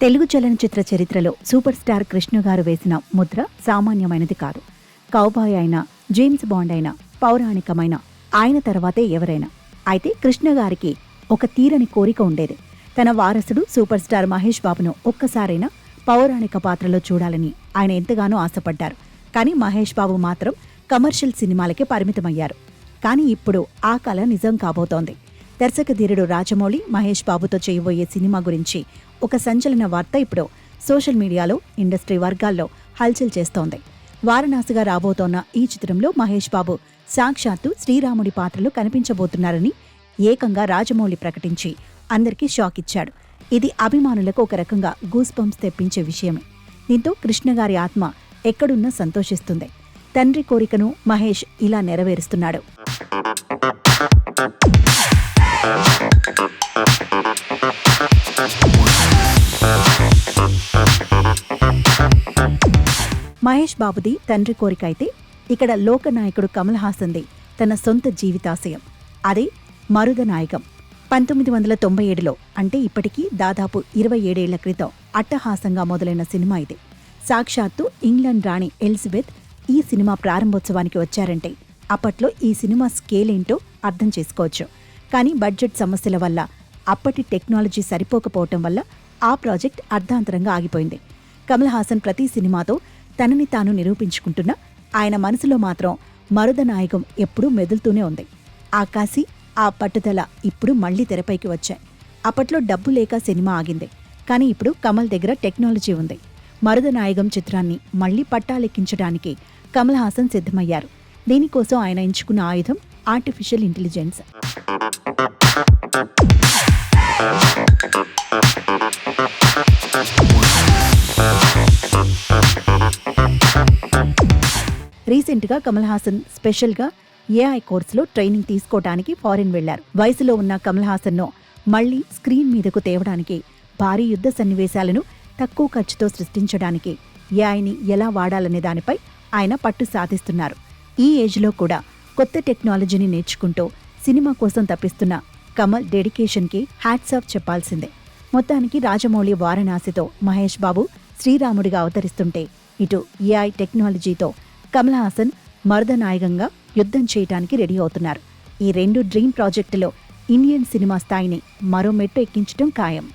తెలుగు చలనచిత్ర చరిత్రలో super star Krishna గారు వేసిన ముద్ర సామాన్యమైనది కాదు. కౌబాయ్ అయినా, జేమ్స్ బాండ్ అయినా, పౌరాణికమైన ఆయన తర్వాతే ఎవరైనా. అయితే కృష్ణ గారికి ఒక తీరని కోరిక ఉండేది. తన వారసుడు సూపర్ స్టార్ మహేష్ బాబును ఒక్కసారైనా పౌరాణిక పాత్రలో చూడాలని ఆయన ఎంతగానో ఆశపడ్డారు. కానీ మహేష్ బాబు మాత్రం కమర్షియల్ సినిమాలకే పరిమితమయ్యారు. కానీ ఇప్పుడు ఆ కల నిజం కాబోతోంది. దర్శకధీరుడు రాజమౌళి మహేష్ బాబుతో చేయబోయే సినిమా గురించి ఒక సంచలన వార్త ఇప్పుడు సోషల్ మీడియాలో, ఇండస్ట్రీ వర్గాల్లో హల్చల్ చేస్తోంది. వారణాసిగా రాబోతోన్న ఈ చిత్రంలో మహేష్ బాబు సాక్షాత్తు శ్రీరాముడి పాత్రలో కనిపించబోతున్నారని ఏకంగా రాజమౌళి ప్రకటించి అందరికీ షాక్ ఇచ్చాడు. ఇది అభిమానులకు ఒక రకంగా గూస్ బంప్స్ తెప్పించే విషయమే. దీంతో కృష్ణగారి ఆత్మ ఎక్కడున్నా సంతోషిస్తుంది. తండ్రి కోరికను మహేష్ ఇలా నెరవేరుస్తున్నాడు. మహేష్ బాబుది తండ్రి కోరిక అయితే, ఇక్కడ లోకనాయకుడు కమల్ హాసన్ది తన సొంత జీవితాశయం. అదే మరుదనాయకం. 1997లో, అంటే ఇప్పటికీ దాదాపు 27 ఏళ్ల క్రితం అట్టహాసంగా మొదలైన సినిమా ఇది. సాక్షాత్తు ఇంగ్లాండ్ రాణి ఎలిజబెత్ ఈ సినిమా ప్రారంభోత్సవానికి వచ్చారంటే అప్పట్లో ఈ సినిమా స్కేల్ ఏంటో అర్థం చేసుకోవచ్చు. కానీ బడ్జెట్ సమస్యల వల్ల, అప్పటి టెక్నాలజీ సరిపోకపోవటం వల్ల ఆ ప్రాజెక్ట్ అర్ధాంతరంగా ఆగిపోయింది. కమల్ హాసన్ ప్రతి సినిమాతో తనని తాను నిరూపించుకుంటున్నా ఆయన మనసులో మాత్రం మరుదనాయకం ఎప్పుడూ మెదులుతూనే ఉంది. ఆ కాశీ, ఆ పట్టుదల ఇప్పుడు మళ్లీ తెరపైకి వచ్చాయి. అప్పట్లో డబ్బు లేక సినిమా ఆగింది. కానీ ఇప్పుడు కమల్ దగ్గర టెక్నాలజీ ఉంది. మరుదనాయకం చిత్రాన్ని మళ్లీ పట్టాలెక్కించడానికి కమల్ హాసన్ సిద్ధమయ్యారు. దీనికోసం ఆయన ఎంచుకున్న ఆయుధం ఆర్టిఫిషియల్ ఇంటెలిజెన్స్. రీసెంట్గా కమల్ హాసన్ స్పెషల్గా ఏఐ కోర్సులో ట్రైనింగ్ తీసుకోవడానికి ఫారిన్ వెళ్లారు. వయసులో ఉన్న కమల్ హాసన్ను మళ్లీ స్క్రీన్ మీదకు తేవడానికి, భారీ యుద్ధ సన్నివేశాలను తక్కువ ఖర్చుతో సృష్టించడానికి ఏఐని ఎలా వాడాలనే దానిపై ఆయన పట్టు సాధిస్తున్నారు. ఈ ఏజ్లో కూడా కొత్త టెక్నాలజీని నేర్చుకుంటూ సినిమా కోసం తప్పిస్తున్న కమల్ డెడికేషన్కి హ్యాట్స్ ఆఫ్ చెప్పాల్సిందే. మొత్తానికి రాజమౌళి వారణాసితో మహేష్ బాబు శ్రీరాముడిగా అవతరిస్తుంటే, ఇటు ఏఐ టెక్నాలజీతో కమల్ హాసన్ మరుదనాయకంగా యుద్ధం చేయడానికి రెడీ అవుతున్నారు. ఈ రెండు డ్రీమ్ ప్రాజెక్టులో ఇండియన్ సినిమా స్థాయిని మరో మెట్టు ఎక్కించడం ఖాయం.